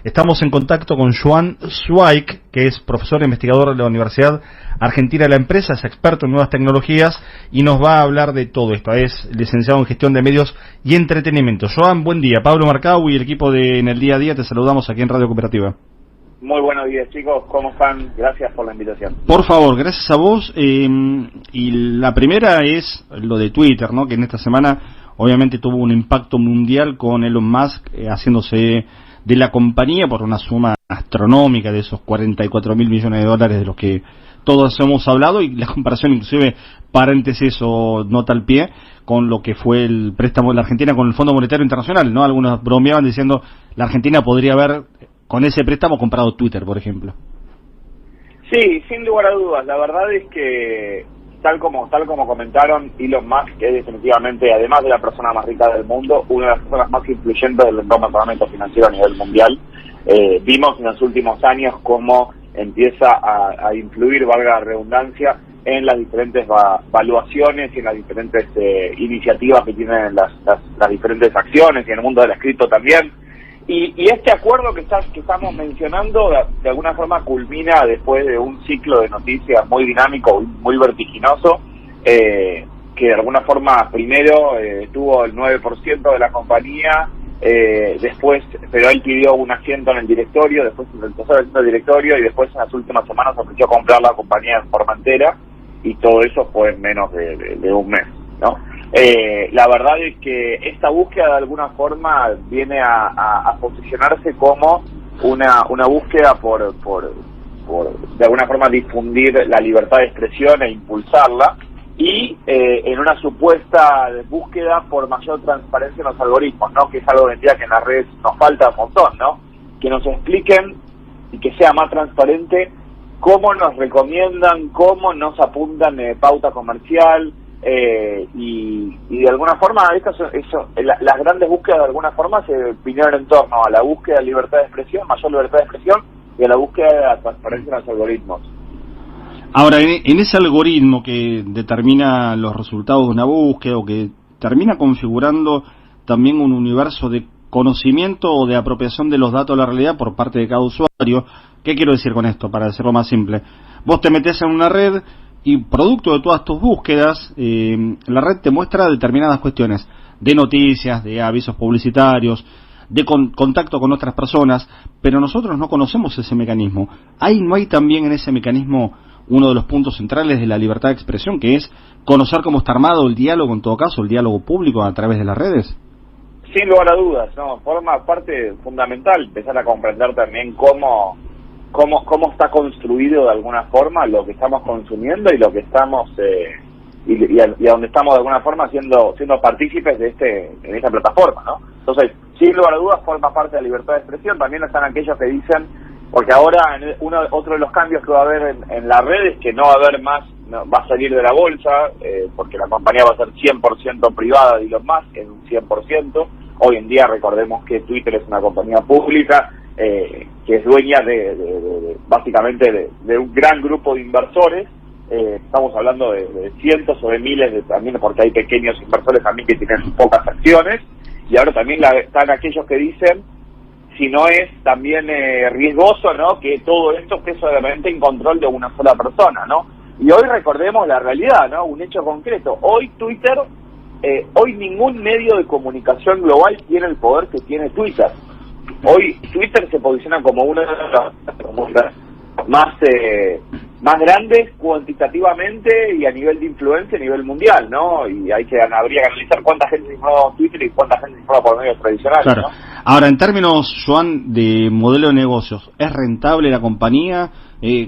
Estamos en contacto con Joan Zweig, que es profesor e investigador de la Universidad Argentina de la Empresa, es experto en nuevas tecnologías y nos va a hablar de todo esto. Es licenciado en Gestión de Medios y Entretenimiento. Joan, buen día. Pablo Marcau y el equipo de En el Día a Día te saludamos aquí en Radio Cooperativa. Muy buenos días, chicos. ¿Cómo están? Gracias por la invitación. Por favor, gracias a vos. Y la primera es lo de Twitter, ¿no? Que en esta semana obviamente tuvo un impacto mundial con Elon Musk haciéndose de la compañía por una suma astronómica de esos 44 mil millones de dólares de los que todos hemos hablado, y la comparación, inclusive, paréntesis o nota al pie, con lo que fue el préstamo de la Argentina con el Fondo Monetario Internacional, ¿no? Algunos bromeaban diciendo la Argentina podría haber con ese préstamo comprado Twitter, por ejemplo. Sí, sin lugar a dudas. La verdad es que, tal como comentaron, Elon Musk es definitivamente, además de la persona más rica del mundo, una de las personas más influyentes del entorno financiero a nivel mundial. Vimos en los últimos años cómo empieza a influir, valga la redundancia, en las diferentes valuaciones y en las diferentes iniciativas que tienen las diferentes acciones, y en el mundo del escrito también. Y este acuerdo que estamos mencionando, de alguna forma culmina después de un ciclo de noticias muy dinámico, muy vertiginoso, que de alguna forma primero tuvo el 9% de la compañía, después, pero él pidió un asiento en el directorio, después el tercer asiento del directorio, y después en las últimas semanas ofreció comprar la compañía en forma entera, y todo eso fue en menos de un mes, ¿no? La verdad es que esta búsqueda de alguna forma viene a posicionarse como una búsqueda por de alguna forma difundir la libertad de expresión e impulsarla, y en una supuesta búsqueda por mayor transparencia en los algoritmos, ¿no? Que es algo que en las redes nos falta un montón, ¿no? Que nos expliquen y que sea más transparente cómo nos recomiendan, cómo nos apuntan pauta comercial, y de alguna forma las grandes búsquedas de alguna forma se vinieron en torno a la búsqueda de libertad de expresión, mayor libertad de expresión, y a la búsqueda de la transparencia en los algoritmos. Ahora, en ese algoritmo que determina los resultados de una búsqueda, o que termina configurando también un universo de conocimiento o de apropiación de los datos de la realidad por parte de cada usuario, ¿qué quiero decir con esto? Para hacerlo más simple, vos te metés en una red y producto de todas tus búsquedas, la red te muestra determinadas cuestiones de noticias, de avisos publicitarios, de contacto con otras personas, pero nosotros no conocemos ese mecanismo. ¿No hay también en ese mecanismo uno de los puntos centrales de la libertad de expresión, que es conocer cómo está armado el diálogo, en todo caso, el diálogo público a través de las redes? Sin lugar a dudas, ¿no? Forma parte fundamental empezar a comprender también cómo está construido de alguna forma lo que estamos consumiendo y lo que estamos y a donde estamos de alguna forma siendo partícipes de esta plataforma, ¿no? Entonces, sin lugar a dudas, forma parte de la libertad de expresión. También están aquellos que dicen, porque ahora otro de los cambios que va a haber en la red es que no va a haber más, va a salir de la bolsa, porque la compañía va a ser 100% privada de Elon Musk, en un 100%. Hoy en día recordemos que Twitter es una compañía pública, que es dueña básicamente de un gran grupo de inversores. Estamos hablando de cientos o de miles, también porque hay pequeños inversores también que tienen pocas acciones, y ahora también están aquellos que dicen si no es también riesgoso, ¿no? Que todo esto esté solamente en control de una sola persona, ¿no? Y hoy recordemos la realidad, ¿no? Un hecho concreto. Hoy Twitter, hoy ningún medio de comunicación global tiene el poder que tiene Twitter. Hoy Twitter se posiciona como una de las más grandes cuantitativamente y a nivel de influencia a nivel mundial, ¿no? Y habría que analizar cuánta gente se informa por Twitter y cuánta gente se informa por medios tradicionales, claro, ¿no? Ahora, en términos, Joan, de modelo de negocios, ¿es rentable la compañía?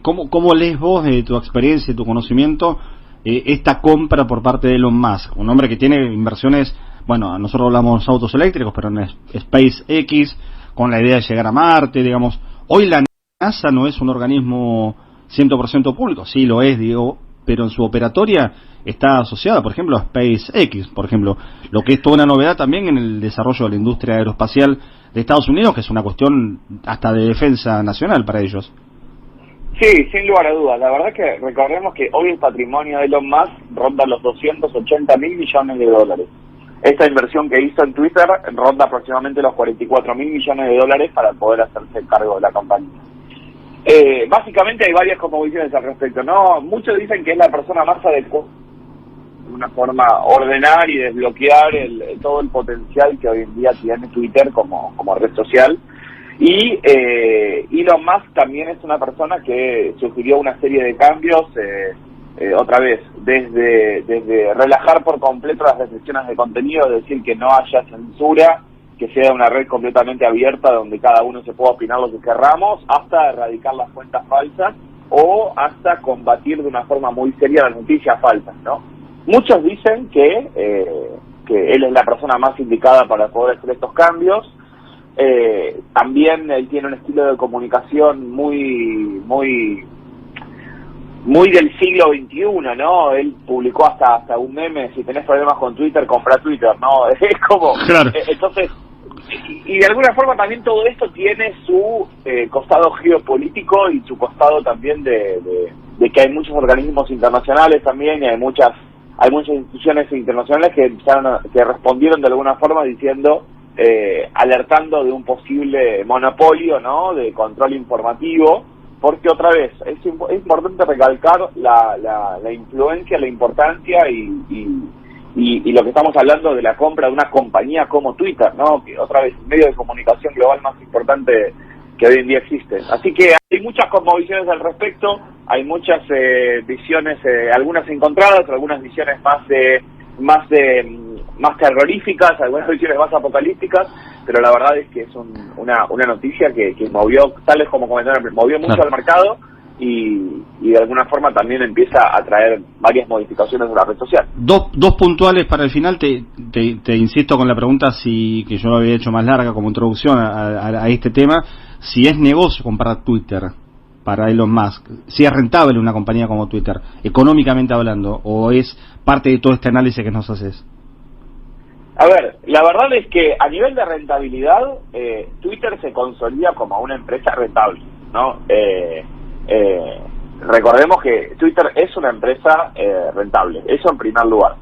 ¿Cómo lees vos, de tu experiencia y tu conocimiento, esta compra por parte de Elon Musk? Un hombre que tiene inversiones, bueno, nosotros hablamos de autos eléctricos, pero en SpaceX, con la idea de llegar a Marte, digamos. Hoy la NASA no es un organismo 100% público, sí lo es, digo, pero en su operatoria está asociada, por ejemplo, a SpaceX, por ejemplo, lo que es toda una novedad también en el desarrollo de la industria aeroespacial de Estados Unidos, que es una cuestión hasta de defensa nacional para ellos. Sí, sin lugar a dudas. La verdad que recordemos que hoy el patrimonio de Elon Musk ronda los 280 mil millones de dólares. esta inversión que hizo en Twitter ronda aproximadamente los 44.000 millones de dólares para poder hacerse cargo de la compañía. Básicamente hay varias cosmovisiones al respecto, ¿no? Muchos dicen que es la persona más adecuada de una forma ordenar y desbloquear todo el potencial que hoy en día tiene Twitter como red social. Y Elon Musk también es una persona que sugirió una serie de cambios, otra vez, desde relajar por completo las restricciones de contenido, decir que no haya censura, que sea una red completamente abierta donde cada uno se pueda opinar lo que querramos, hasta erradicar las cuentas falsas o hasta combatir de una forma muy seria las noticias falsas, ¿no? Muchos dicen que él es la persona más indicada para poder hacer estos cambios. También él tiene un estilo de comunicación muy del siglo XXI, ¿no? Él publicó hasta un meme: si tenés problemas con Twitter, compra Twitter, ¿no? Es como... Claro. Entonces, y de alguna forma también todo esto tiene su costado geopolítico y su costado también de que hay muchos organismos internacionales también, y hay muchas instituciones internacionales que respondieron de alguna forma diciendo, alertando de un posible monopolio, ¿no?, de control informativo, porque otra vez es importante recalcar la influencia, la importancia y lo que estamos hablando de la compra de una compañía como Twitter, ¿no?, que otra vez el medio de comunicación global más importante que hoy en día existe. Así que hay muchas cosmovisiones al respecto, hay muchas visiones, algunas encontradas, algunas visiones más terroríficas, algunas visiones más apocalípticas, pero la verdad es que es una noticia que movió, tales como comentaron, movió mucho al mercado y de alguna forma también empieza a traer varias modificaciones de la red social. Dos puntuales para el final. Te insisto con la pregunta, que yo lo había hecho más larga como introducción a este tema: si es negocio comprar Twitter para Elon Musk, si es rentable una compañía como Twitter, económicamente hablando, o es parte de todo este análisis que nos haces. A ver, la verdad es que a nivel de rentabilidad, Twitter se consolida como una empresa rentable, ¿no? Recordemos que Twitter es una empresa rentable, eso en primer lugar.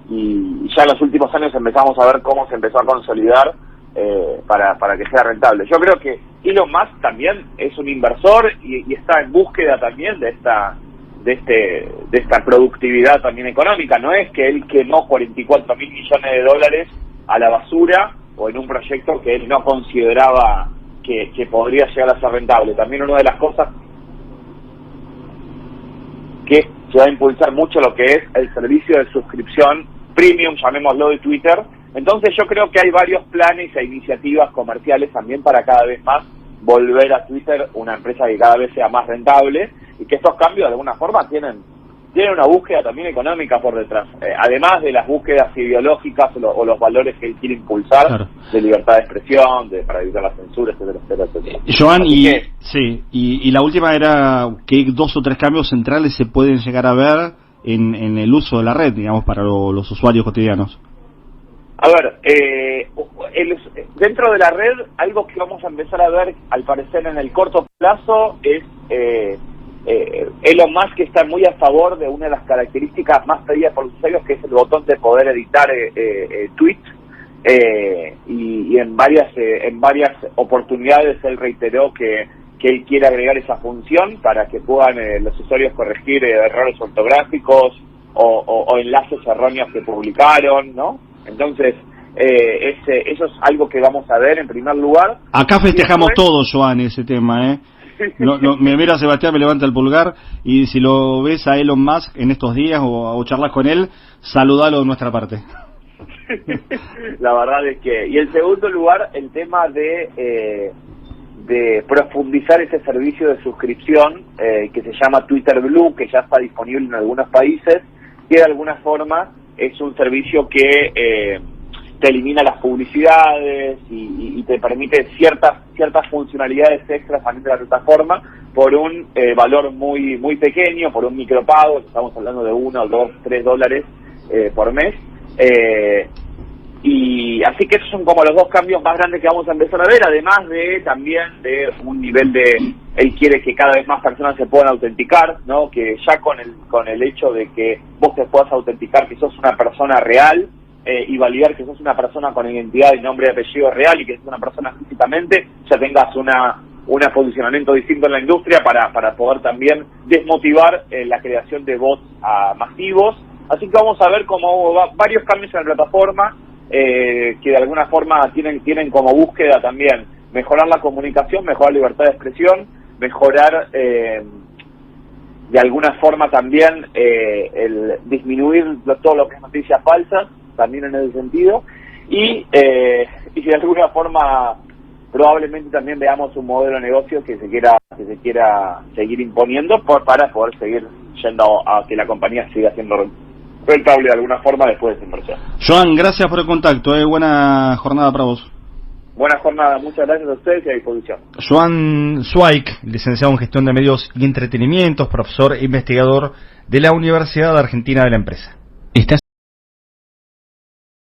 Y ya en los últimos años empezamos a ver cómo se empezó a consolidar para que sea rentable. Yo creo que Elon Musk también es un inversor y está en búsqueda también de esta productividad también económica. No es que él quemó 44.000 millones de dólares a la basura o en un proyecto que él no consideraba que podría llegar a ser rentable. También una de las cosas que se va a impulsar mucho lo que es el servicio de suscripción premium, llamémoslo, de Twitter. Entonces yo creo que hay varios planes e iniciativas comerciales también para cada vez más volver a Twitter una empresa que cada vez sea más rentable, y que estos cambios de alguna forma tienen una búsqueda también económica por detrás, además de las búsquedas ideológicas o los valores que él quiere impulsar, claro, de libertad de expresión, para evitar la censura, etcétera. Joan, y la última era que 2 o 3 cambios centrales se pueden llegar a ver en el uso de la red, digamos, para los usuarios cotidianos. A ver, dentro de la red, algo que vamos a empezar a ver, al parecer, en el corto plazo, es Elon Musk, que está muy a favor de una de las características más pedidas por los usuarios, que es el botón de poder editar tweets, y en varias oportunidades él reiteró que él quiere agregar esa función para que puedan los usuarios corregir errores ortográficos o enlaces erróneos que publicaron, ¿no? Entonces, eso es algo que vamos a ver en primer lugar. Acá festejamos todos, Joan, ese tema, ¿eh? Me mira Sebastián, me levanta el pulgar, y si lo ves a Elon Musk en estos días o charlas con él, saludalo de nuestra parte. La verdad es que... Y en segundo lugar, el tema de profundizar ese servicio de suscripción que se llama Twitter Blue, que ya está disponible en algunos países, que de alguna forma es un servicio que te elimina las publicidades y te permite ciertas funcionalidades extras también de la plataforma por un valor muy muy pequeño, por un micropago. Estamos hablando de $1, $2, $3 por mes. Y así que esos son como los dos cambios más grandes que vamos a empezar a ver, además de también de un nivel de... Él quiere que cada vez más personas se puedan autenticar, ¿no? Que ya con el hecho de que vos te puedas autenticar que sos una persona real, y validar que sos una persona con identidad y nombre y apellido real y que sos una persona físicamente, ya tengas un posicionamiento distinto en la industria para poder también desmotivar la creación de bots masivos. Así que vamos a ver cómo varios cambios en la plataforma que de alguna forma tienen como búsqueda también mejorar la comunicación, mejorar la libertad de expresión, mejorar de alguna forma también el disminuir todo lo que es noticias falsas, también en ese sentido, y de alguna forma probablemente también veamos un modelo de negocio que se quiera seguir imponiendo para poder seguir yendo a que la compañía siga siendo rentable de alguna forma después de esa inversión. Joan, gracias por el contacto, buena jornada para vos. Buena jornada, muchas gracias a ustedes y a disposición. Joan Zweig, licenciado en Gestión de Medios y Entretenimientos, profesor e investigador de la Universidad Argentina de la Empresa.